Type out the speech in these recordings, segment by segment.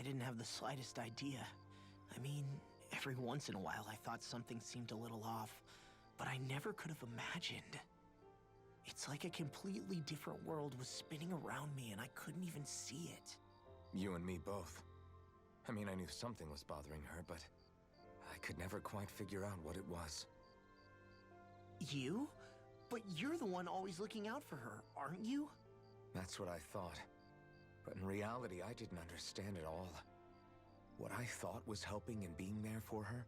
didn't have the slightest idea. I mean, every once in a while I thought something seemed a little off, but I never could have imagined. It's like a completely different world was spinning around me and I couldn't even see it. You and me both. I mean, I knew something was bothering her, but I could never quite figure out what it was. You? But you're the one always looking out for her, aren't you? That's what I thought. But in reality, I didn't understand it all. What I thought was helping and being there for her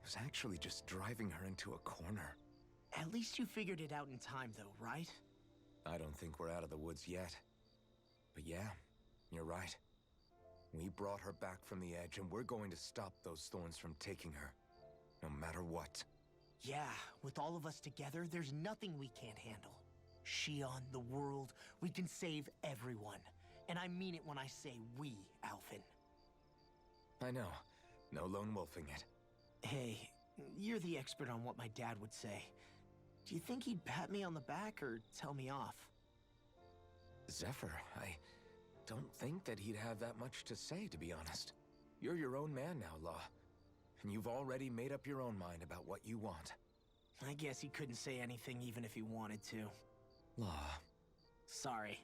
was actually just driving her into a corner. At least you figured it out in time, though, right? I don't think we're out of the woods yet. But yeah, you're right. We brought her back from the edge, and we're going to stop those thorns from taking her, no matter what. Yeah, with all of us together, there's nothing we can't handle. Shion, the world, we can save everyone. And I mean it when I say we, Alphen. I know. No lone wolfing it. Hey, you're the expert on what my dad would say. Do you think he'd pat me on the back or tell me off? Zephyr, I don't think that he'd have that much to say, to be honest. You're your own man now, Law. And you've already made up your own mind about what you want. I guess he couldn't say anything even if he wanted to. Law. Sorry.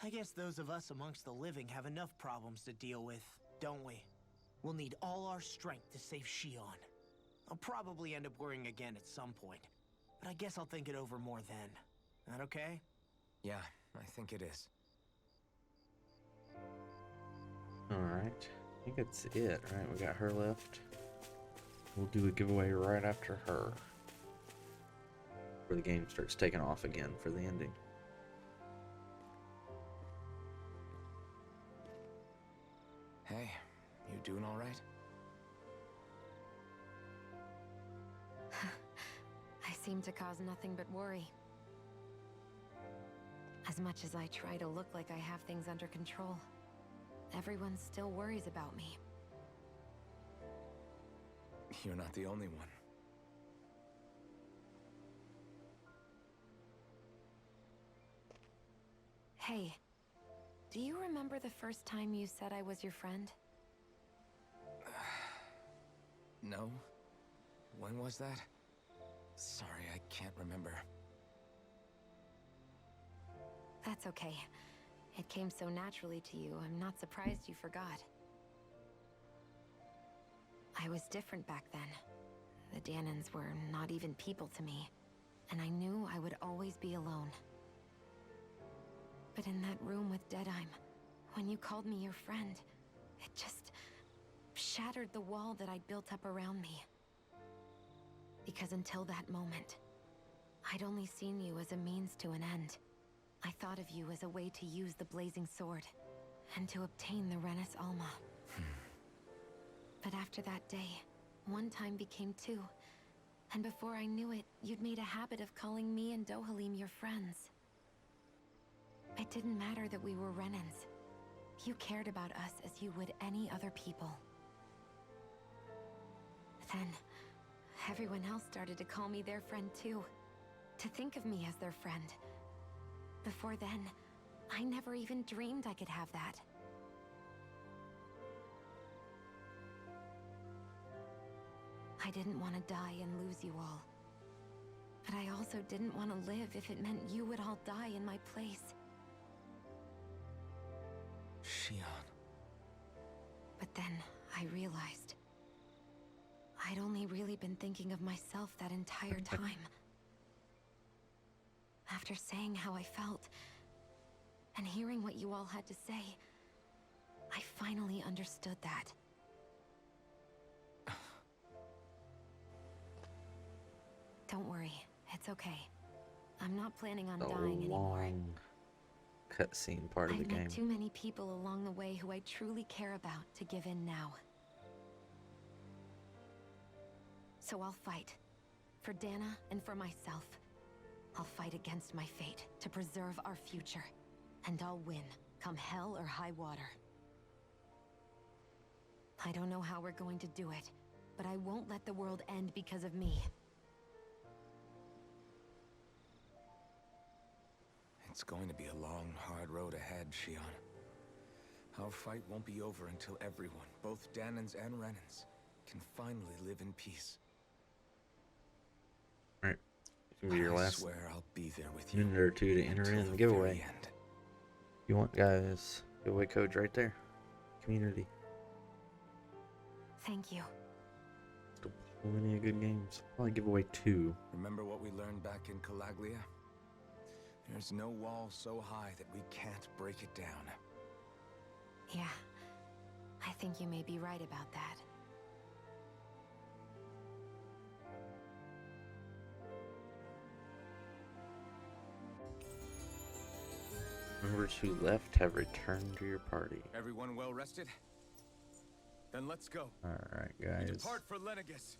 I guess those of us amongst the living have enough problems to deal with, don't we? We'll need all our strength to save Shion. I'll probably end up worrying again at some point, but I guess I'll think it over more then. That okay? Yeah, I think it is. Alright. I think that's it, right? We got her left. We'll do a giveaway right after her. Where the game starts taking off again for the ending. Hey, you doing all right? I seem to cause nothing but worry. As much as I try to look like I have things under control, everyone still worries about me. You're not the only one. Hey, do you remember the first time you said I was your friend? No? When was that? Sorry, I can't remember. That's okay. It came so naturally to you, I'm not surprised you forgot. I was different back then. The Danans were not even people to me, and I knew I would always be alone. But in that room with Deadheim, when you called me your friend, it just shattered the wall that I'd built up around me. Because until that moment, I'd only seen you as a means to an end. I thought of you as a way to use the blazing sword, and to obtain the Renis Alma. But after that day, one time became two, and before I knew it, you'd made a habit of calling me and Dohalim your friends. It didn't matter that we were Renans. You cared about us as you would any other people. Then, everyone else started to call me their friend too. To think of me as their friend. Before then, I never even dreamed I could have that. I didn't want to die and lose you all. But I also didn't want to live if it meant you would all die in my place. Shion. But then I realized I'd only really been thinking of myself that entire time. After saying how I felt, and hearing what you all had to say, I finally understood that. Don't worry, it's okay. I'm not planning on dying anymore. Long cutscene part of the game. I've met too many people along the way who I truly care about to give in now. So I'll fight. For Dana and for myself. I'll fight against my fate to preserve our future. And I'll win, come hell or high water. I don't know how we're going to do it, but I won't let the world end because of me. It's going to be a long, hard road ahead, Shion. Our fight won't be over until everyone, both Danans and Renans, can finally live in peace. Alright. It's gonna be your I last swear I'll be there with you minute or two to enter until in the the giveaway. very end. If you want, guys, giveaway code's right there. Community. Thank you. Still plenty of good games. Probably give away 2. Remember what we learned back in Calaglia? There's no wall so high that we can't break it down. Yeah, I think you may be right about that. Members who left have returned to your party. Everyone well rested? Then let's go. Alright, We guys. depart for Lenegus.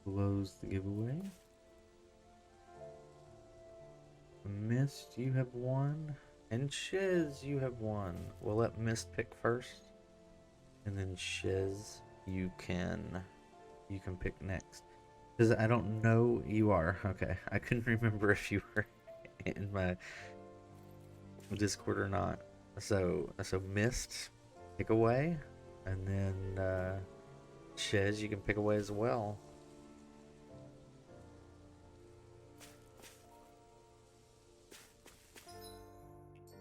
Close the giveaway. Mist, you have 1. And Shiz, you have 1. We'll let Mist pick first. And then Shiz, you can pick next. Because I don't know you are. Okay. I couldn't remember if you were in my Discord or not. So Mist, pick away. And then Shiz, you can pick away as well.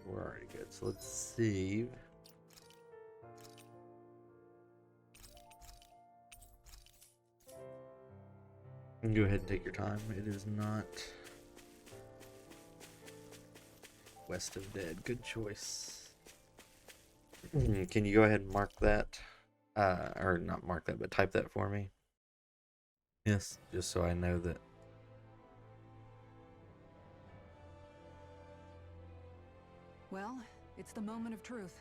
We're already good, so let's save. You can go ahead and take your time. It is not West of Dead. Good choice. Can you go ahead and mark that? Or not mark that, but type that for me. Yes, just so I know that. Well, it's the moment of truth.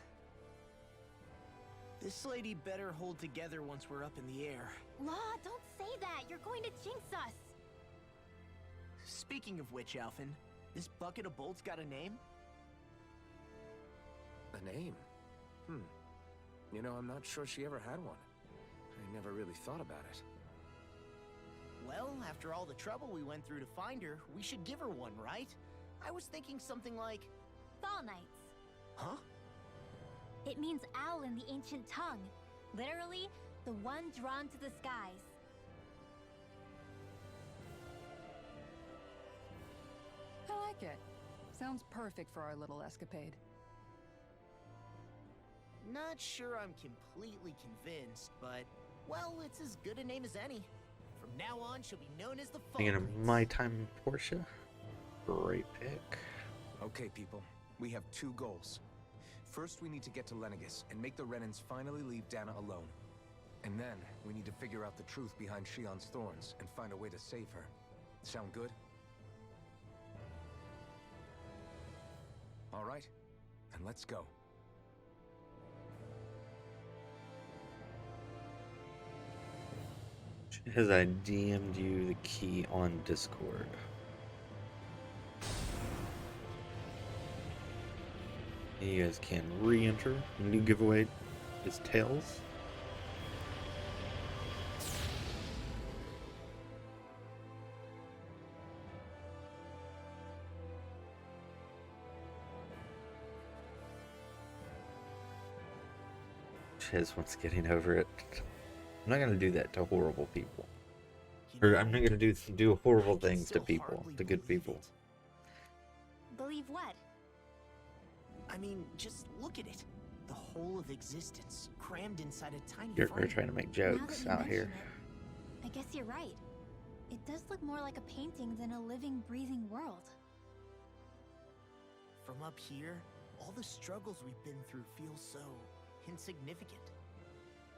This lady better hold together once we're up in the air. Law, don't say that. You're going to jinx us. Speaking of which, Alphen, this bucket of bolts got a name? A name? You know, I'm not sure she ever had one. I never really thought about it. Well, after all the trouble we went through to find her, we should give her one, right? I was thinking something like... Fall Knights. Huh? It means owl in the ancient tongue. Literally, the one drawn to the skies. I like it. Sounds perfect for our little escapade. Not sure I'm completely convinced, but... Well, it's as good a name as any. From now on, she'll be known as the Fall Thinking of Knights. My Time Portia. Great pick. Okay, people. We have 2 goals. First, we need to get to Lenegus and make the Renans finally leave Dana alone. And then, we need to figure out the truth behind Shion's thorns and find a way to save her. Sound good? All right, then let's go. Has I DM'd you the key on Discord? You guys can re-enter. New giveaway is Tails. Chiz wants getting over it. I'm not gonna do that to horrible people. You Or know, I'm not gonna do horrible I can things to still people, hardly to good believe people. it. Believe what? I mean, just look at it. The whole of existence, crammed inside a tiny You're frame. trying to make Now jokes that you out here. mention it, I guess you're right. It does look more like a painting than a living, breathing world. From up here, all the struggles we've been through feel so insignificant.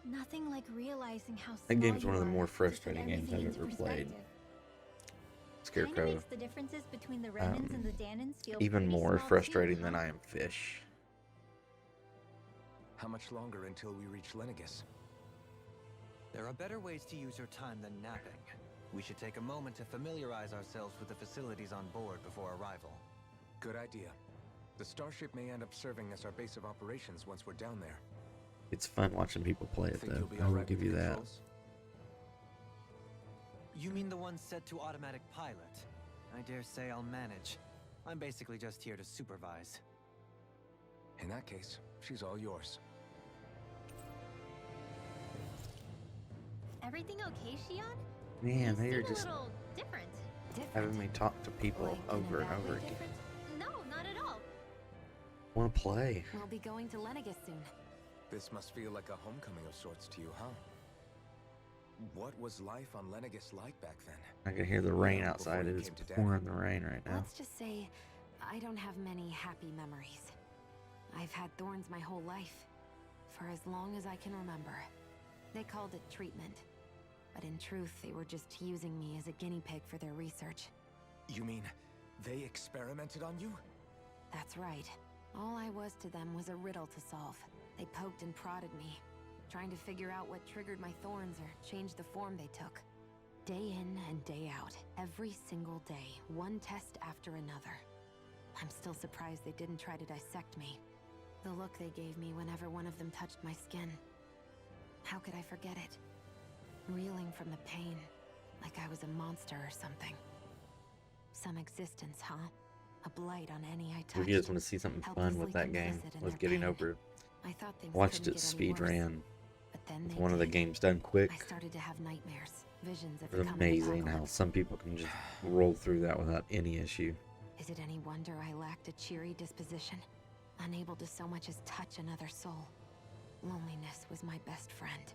Nothing like realizing how small That game's one of the you more are to put frustrating games everything I've into ever played. perspective. Kinda Scarecrow, makes the differences between the Renans and the Danans feel even pretty more small frustrating too, than huh? I am Fish. How much longer until we reach Lenegus? There are better ways to use your time than napping. We should take a moment to familiarize ourselves with the facilities on board before arrival. Good idea. The starship may end up serving as our base of operations once we're down there. It's fun watching people play it Think though. you'll be I all will right give with you the that. controls? You mean the one set to automatic pilot? I dare say I'll manage. I'm basically just here to supervise. In that case, she's all yours. Everything okay, Shion? Man, You they are seem just a little different. having me talk to people Like, in a over and bad over way again. different? No, not at all. Want to play? We'll be going to Lenegus soon. This must feel like a homecoming of sorts to you, huh? What was life on Lenegus like back then? I can hear the rain Before outside. you It is came to Dad. pouring the rain right now. Let's just say I don't have many happy memories. I've had thorns my whole life, for as long as I can remember. They called it treatment, but in truth, they were just using me as a guinea pig for their research. You mean they experimented on you? That's right. All I was to them was a riddle to solve. They poked and prodded me, trying to figure out what triggered my thorns or changed the form they took. Day in and day out, every single day, one test after another. I'm still surprised they didn't try to dissect me. The look they gave me whenever one of them touched my skin. How could I forget it? Reeling from the pain, like I was a monster or something. Some existence, huh? A blight on any I touched. If you guys want to see something fun with that game, was getting over. I thought things Watched couldn't it get any speed worse, ran. but then It's they one of the did. games done quick. I started to have nightmares, visions of It's the coming amazing how apocalypse. some people can just roll through that without any issue. Is it any wonder I lacked a cheery disposition? Unable to so much as touch another soul. Loneliness was my best friend.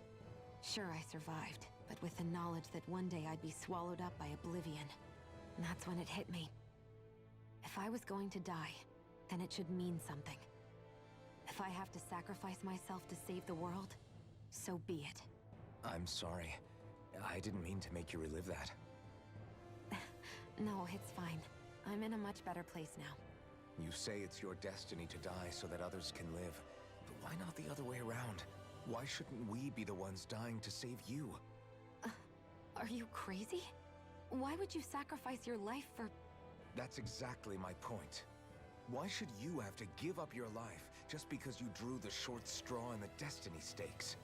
Sure, I survived, but with the knowledge that one day I'd be swallowed up by oblivion. And that's when it hit me. If I was going to die, then it should mean something. If I have to sacrifice myself to save the world, so be it. I'm sorry. I didn't mean to make you relive that. No, it's fine. I'm in a much better place now. You say it's your destiny to die so that others can live. But why not the other way around? Why shouldn't we be the ones dying to save you? Are you crazy? Why would you sacrifice your life for... That's exactly my point. Why should you have to give up your life just because you drew the short straw in the destiny stakes?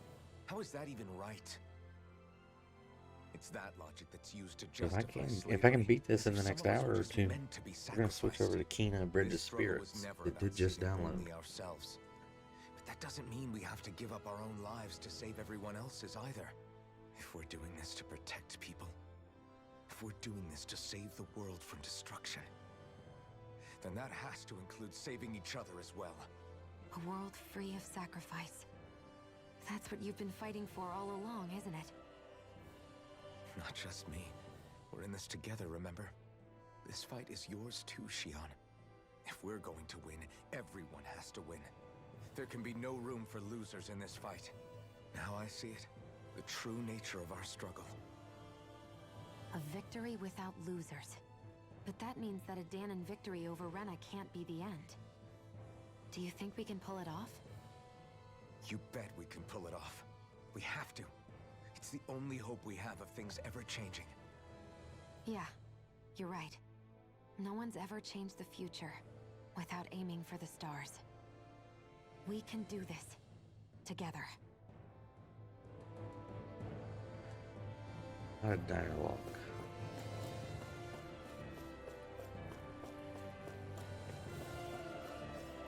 How is that even right? It's that logic that's used to If I justify can, slavery. if I can beat this in the Some next of us hour were or just two, meant to be we're gonna switch over to sacrificed. Kena Bridge of This struggle was Spirits. never It about did just saving download. only ourselves. But that doesn't mean we have to give up our own lives to save everyone else's either. If we're doing this to protect people, if we're doing this to save the world from destruction, then that has to include saving each other as well. A world free of sacrifice. That's what you've been fighting for all along, isn't it? Not just me. We're in this together, remember? This fight is yours too, Shion. If we're going to win, everyone has to win. There can be no room for losers in this fight. Now I see it. The true nature of our struggle. A victory without losers. But that means that a Danon victory over Rena can't be the end. Do you think we can pull it off? You bet we can pull it off. We have to. It's the only hope we have of things ever changing. Yeah, you're right. No one's ever changed the future without aiming for the stars. We can do this. Together. A dialogue.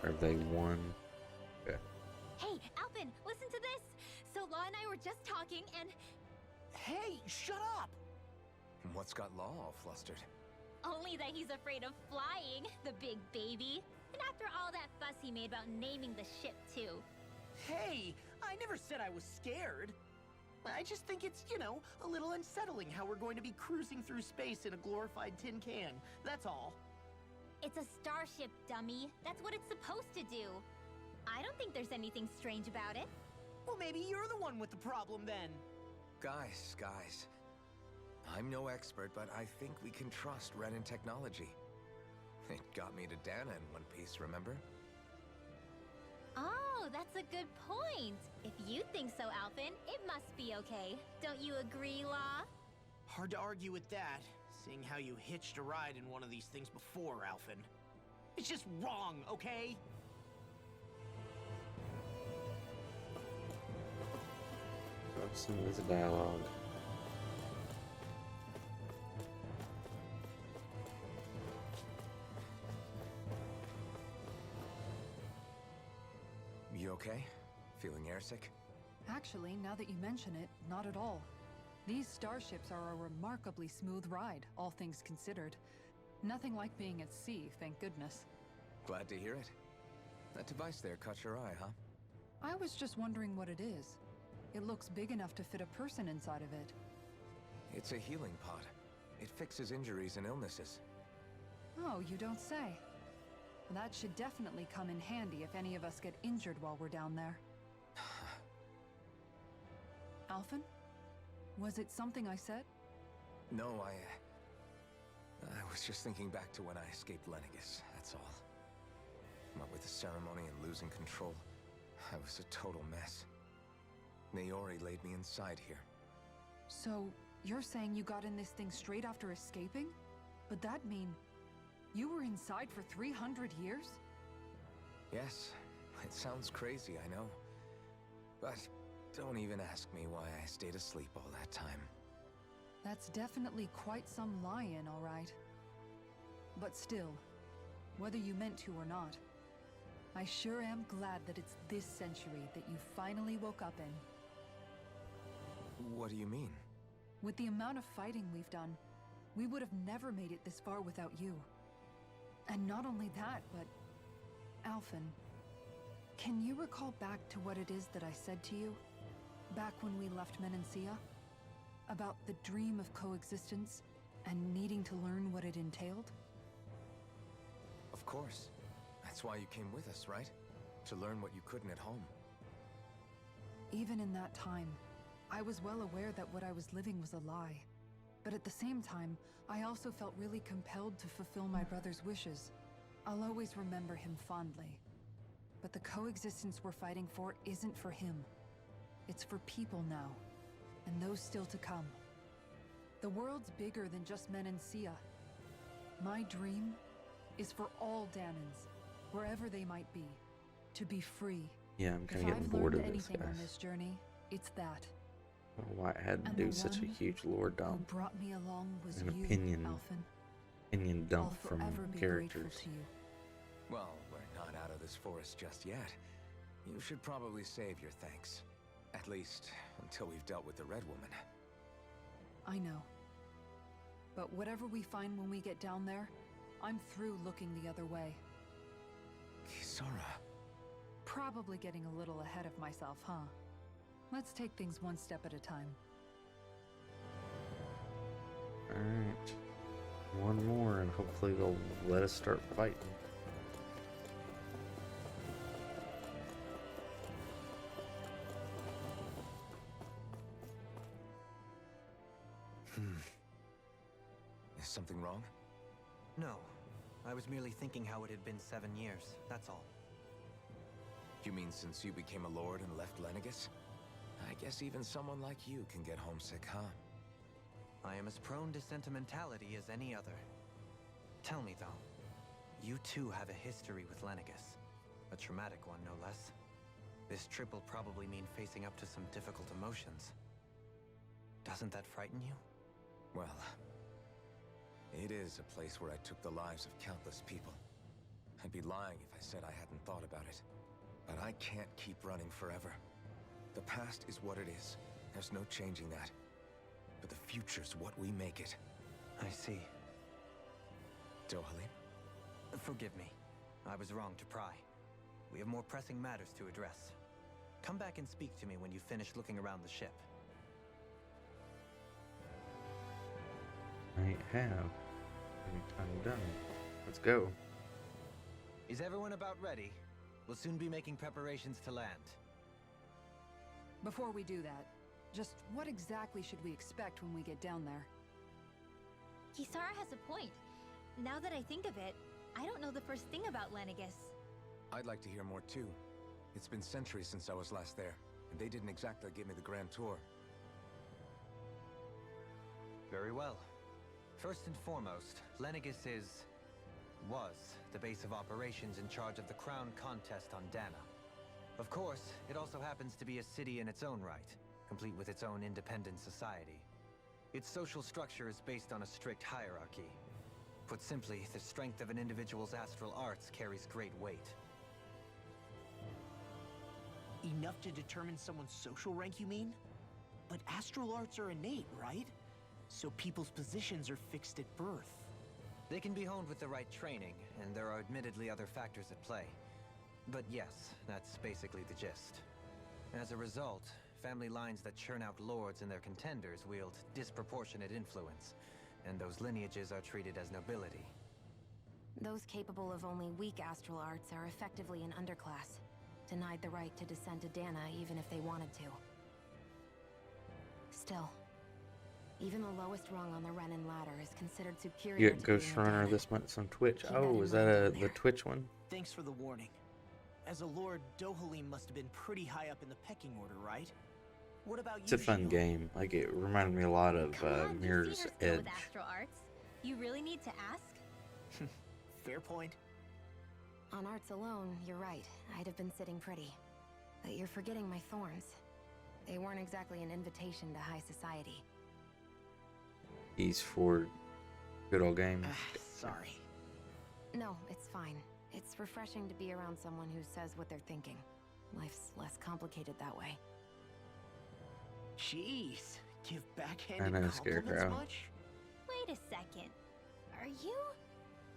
Are they one? Yeah. Hey, Alvin, listen to this! So Law and I were just talking and... Hey, shut up! What's got Law all flustered? Only that he's afraid of flying, the big baby. And after all that fuss he made about naming the ship, too. Hey, I never said I was scared. I just think it's, you know, a little unsettling how we're going to be cruising through space in a glorified tin can. That's all. It's a starship, dummy. That's what it's supposed to do. I don't think there's anything strange about it. Well, maybe you're the one with the problem then. Guys. I'm no expert, but I think we can trust Renan technology. It got me to Dana in one piece, remember? Oh, that's a good point. If you think so, Alvin, it must be okay. Don't you agree, Law? Hard to argue with that, seeing how you hitched a ride in one of these things before, Alphen. It's just wrong, okay? Some of this dialogue. You okay? Feeling airsick? Actually, now that you mention it, not at all. These starships are a remarkably smooth ride, all things considered. Nothing like being at sea, thank goodness. Glad to hear it. That device there caught your eye, huh? I was just wondering what it is. It looks big enough to fit a person inside of it. It's a healing pod. It fixes injuries and illnesses. Oh, you don't say. That should definitely come in handy if any of us get injured while we're down there. Alphen? Was it something I said? No, I was just thinking back to when I escaped Lennigus, that's all. What with the ceremony and losing control, I was a total mess. Naori laid me inside here. So, you're saying you got in this thing straight after escaping? But that mean you were inside for 300 years? Yes, it sounds crazy, I know. But don't even ask me why I stayed asleep all that time. That's definitely quite some lie-in, all right. But still, whether you meant to or not, I sure am glad that it's this century that you finally woke up in. What do you mean? With the amount of fighting we've done, we would have never made it this far without you. And not only that, but... Alphen, can you recall back to what it is that I said to you? Back when we left Menancia? About the dream of coexistence and needing to learn what it entailed? Of course. That's why you came with us, right? To learn what you couldn't at home. Even in that time, I was well aware that what I was living was a lie. But at the same time, I also felt really compelled to fulfill my brother's wishes. I'll always remember him fondly. But the coexistence we're fighting for isn't for him. It's for people now, and those still to come. The world's bigger than just Menancia. My dream is for all Danans, wherever they might be, to be free. Yeah, I'm kind If of getting I've bored learned of this, anything on guys. this journey, it's that. I don't know why I had to And do the such a one huge lore Who dump. brought me along was An you, opinion Alphen. dump I'll from forever be characters. grateful to you. Well, we're not out of this forest just yet. You should probably save your thanks. At least, until we've dealt with the Red Woman. I know. But whatever we find when we get down there, I'm through looking the other way. Kisara. Probably getting a little ahead of myself, huh? Let's take things one step at a time. Alright. One more, and hopefully they'll let us start fighting. Is something wrong? No. I was merely thinking how it had been 7 years, that's all. You mean since you became a lord and left Lennigus? I guess even someone like you can get homesick, huh? I am as prone to sentimentality as any other. Tell me, though, you too have a history with Lennigus. A traumatic one, no less. This trip will probably mean facing up to some difficult emotions. Doesn't that frighten you? Well, it is a place where I took the lives of countless people. I'd be lying if I said I hadn't thought about it. But I can't keep running forever. The past is what it is. There's no changing that. But the future's what we make it. I see. Dohalim? Forgive me. I was wrong to pry. We have more pressing matters to address. Come back and speak to me when you finish looking around the ship. I have. I'm done. Let's go. Is everyone about ready? We'll soon be making preparations to land. Before we do that, just what exactly should we expect when we get down there? Kisara has a point. Now that I think of it, I don't know the first thing about Lennigus. I'd like to hear more too. It's been centuries since I was last there, and they didn't exactly give me the grand tour. Very well. First and foremost, Lennigus was the base of operations in charge of the crown contest on Dana. Of course, it also happens to be a city in its own right, complete with its own independent society. Its social structure is based on a strict hierarchy. Put simply, the strength of an individual's astral arts carries great weight. Enough to determine someone's social rank, you mean? But astral arts are innate, right? So people's positions are fixed at birth. They can be honed with the right training, and there are admittedly other factors at play. But yes, that's basically the gist. As a result, family lines that churn out lords and their contenders wield disproportionate influence, and those lineages are treated as nobility. Those capable of only weak astral arts are effectively an underclass, denied the right to descend to Dana even if they wanted to. Still, even the lowest rung on the Renin ladder is considered superior You to get Ghost being a Runner Dana. this month on Twitch. Keep that Oh, in is mind that down the there. Twitch one? Thanks for the warning. As a lord, Dohalim must have been pretty high up in the pecking order, right? What about you, It's a fun Shion? game. Like, it reminded me a lot of Come on, you've Mirror's seen her skill Edge. with astral arts. You really need to ask? Fair point. On arts alone, you're right. I'd have been sitting pretty. But you're forgetting my thorns. They weren't exactly an invitation to high society. He's for good old games. Sorry. No, it's fine. It's refreshing to be around someone who says what they're thinking. Life's less complicated that way. Jeez, give I backhanded know, compliments Scarecrow. much? Wait a second. Are you?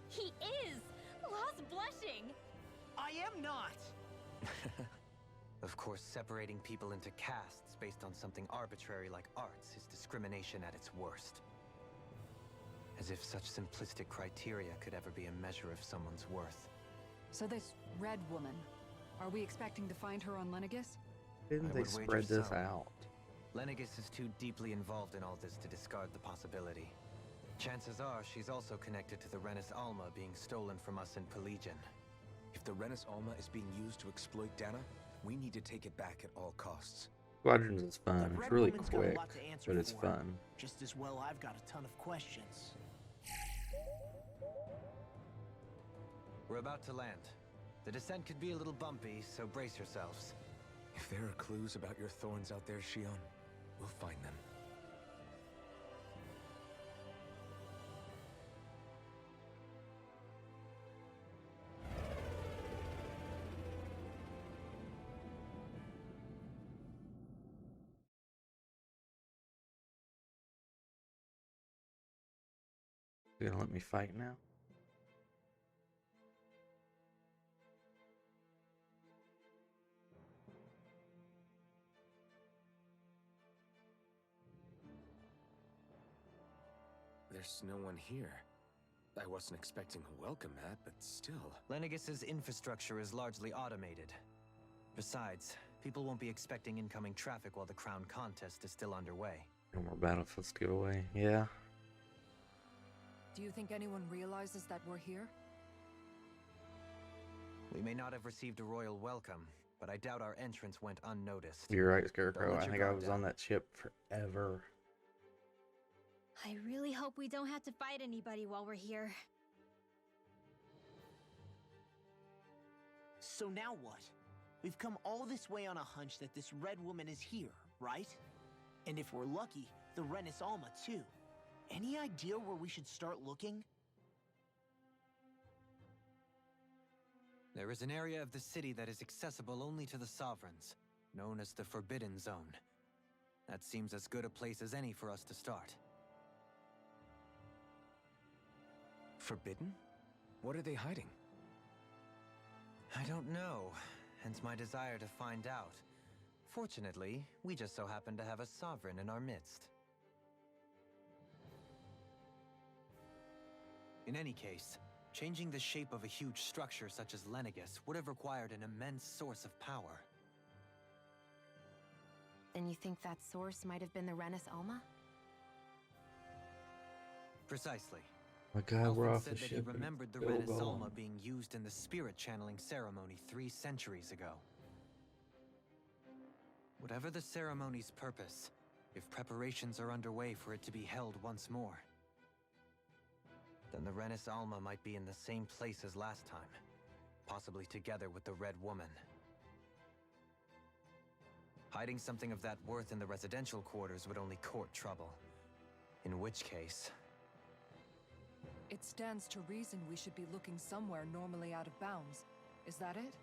He is! Lost blushing! I am not! Of course, separating people into castes based on something arbitrary like arts is discrimination at its worst. As if such simplistic criteria could ever be a measure of someone's worth. So this red woman, are we expecting to find her on Lenegis? Didn't I they would wager spread this so. out? Lenegis is too deeply involved in all this to discard the possibility. Chances are she's also connected to the Renis Alma being stolen from us in Pelegion. If the Renis Alma is being used to exploit Dana, we need to take it back at all costs. Squadrons is fun. That It's red really woman's got a quick, lot to answer but it's for. fun. Just as well I've got a ton of questions. We're about to land. The descent could be a little bumpy, so brace yourselves. If there are clues about your thorns out there, Shion, we'll find them. You gonna let me fight now? There's no one here. I wasn't expecting a welcome mat, but still. Lenegis's infrastructure is largely automated. Besides, people won't be expecting incoming traffic while the crown contest is still underway. No more battlefields to give away. Yeah. Do you think anyone realizes that we're here? We may not have received a royal welcome, but I doubt our entrance went unnoticed. You're right, Scarecrow. let I your think I guard was down. on that ship forever. I really hope we don't have to fight anybody while we're here. So now what? We've come all this way on a hunch that this red woman is here, right? And if we're lucky, the Renis Alma too. Any idea where we should start looking? There is an area of the city that is accessible only to the sovereigns, known as the Forbidden Zone. That seems as good a place as any for us to start. Forbidden? What are they hiding? I don't know, hence my desire to find out. Fortunately, we just so happen to have a sovereign in our midst. In any case, changing the shape of a huge structure such as Lenegis would have required an immense source of power. And you think that source might have been the Renis Alma? Precisely. My God, we're Alfred off said the that he ship. and remembered the still Renis going. Alma being used in the spirit channeling ceremony 3 centuries ago. Whatever the ceremony's purpose, if preparations are underway for it to be held once more, then the Renis Alma might be in the same place as last time, possibly together with the Red Woman. Hiding something of that worth in the residential quarters would only court trouble. In which case... It stands to reason we should be looking somewhere normally out of bounds. Is that it?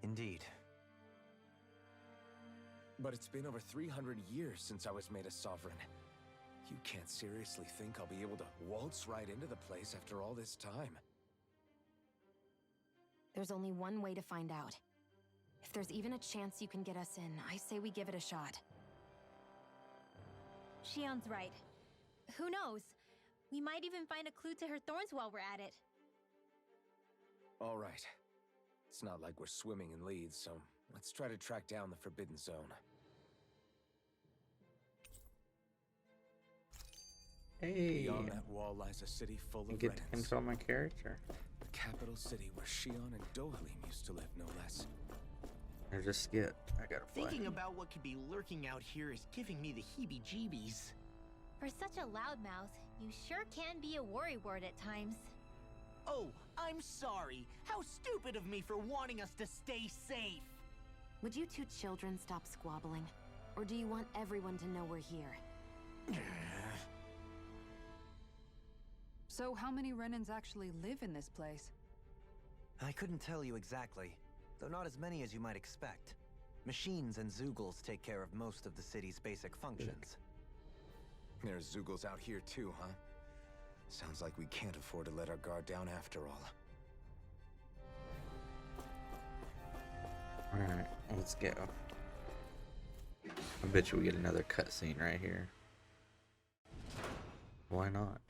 Indeed. But it's been over 300 years since I was made a sovereign. You can't seriously think I'll be able to waltz right into the place after all this time. There's only one way to find out. If there's even a chance you can get us in, I say we give it a shot. Shion's right. Who knows? We might even find a clue to her thorns while we're at it. All right. It's not like we're swimming in leads, so let's try to track down the Forbidden Zone. Hey, Beyond that wall lies a city full you of get to Renans. control my character. The capital city where Shion and Dohalim used to live, no less. There's a skit I gotta play. Thinking about what could be lurking out here is giving me the heebie-jeebies. For such a loudmouth, you sure can be a worrywart at times. Oh, I'm sorry. How stupid of me for wanting us to stay safe. Would you two children stop squabbling? Or do you want everyone to know we're here? So how many Renans actually live in this place? I couldn't tell you exactly, though not as many as you might expect. Machines and Zeugles take care of most of the city's basic functions. There's Zeugles out here too, huh? Sounds like we can't afford to let our guard down after all. Alright, let's go. I bet you we get another cutscene right here. Why not?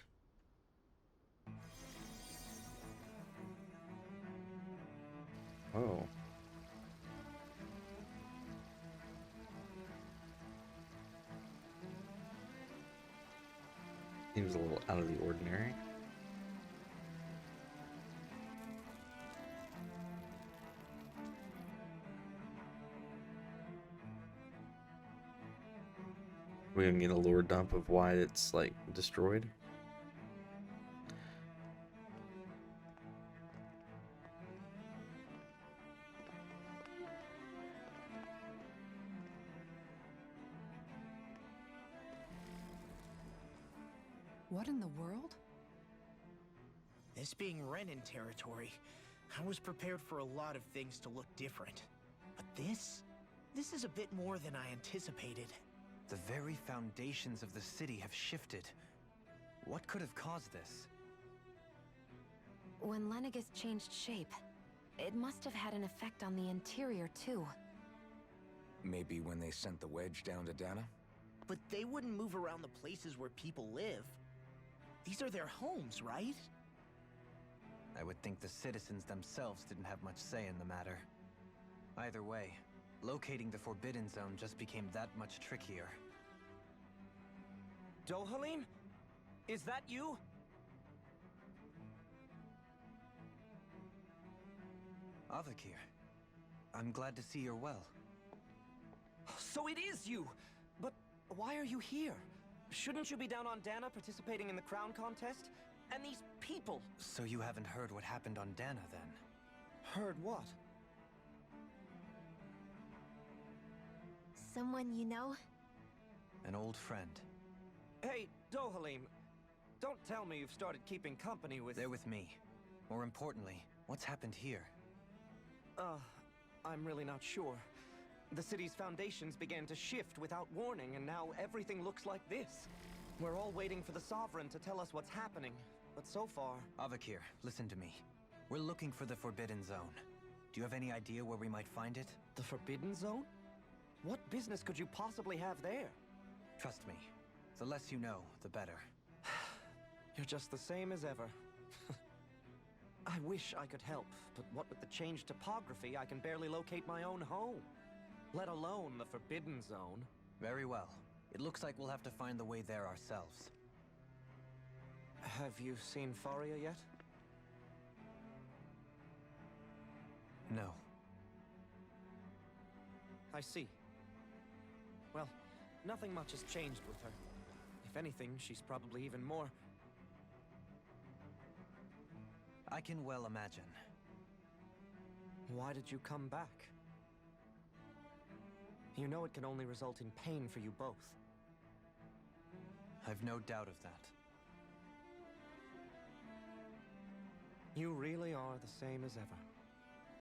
Whoa. Seems a little out of the ordinary. We're gonna get a lore dump of why it's like destroyed. What in the world? This being Renan territory, I was prepared for a lot of things to look different. But this is a bit more than I anticipated. The very foundations of the city have shifted. What could have caused this? When Lenegis changed shape, it must have had an effect on the interior too. Maybe when they sent the wedge down to Dana? But they wouldn't move around the places where people live. These are their homes, right? I would think the citizens themselves didn't have much say in the matter. Either way, locating the Forbidden Zone just became that much trickier. Dohalim? Is that you? Avakir, I'm glad to see you're well. So it is you! But why are you here? Shouldn't you be down on Dana participating in the crown contest? And these people! So you haven't heard what happened on Dana, then? Heard what? Someone you know? An old friend. Hey, Dohalim, don't tell me you've started keeping company with... They're with me. More importantly, what's happened here? I'm really not sure. The city's foundations began to shift without warning, and now everything looks like this. We're all waiting for the Sovereign to tell us what's happening, but so far... Avakir, listen to me. We're looking for the Forbidden Zone. Do you have any idea where we might find it? The Forbidden Zone? What business could you possibly have there? Trust me. The less you know, the better. You're just the same as ever. I wish I could help, but what with the changed topography, I can barely locate my own home. Let alone the Forbidden Zone. Very well. It looks like we'll have to find the way there ourselves. Have you seen Faria yet? No. I see. Well, nothing much has changed with her. If anything, she's probably even more... I can well imagine. Why did you come back? You know it can only result in pain for you both. I've no doubt of that. You really are the same as ever.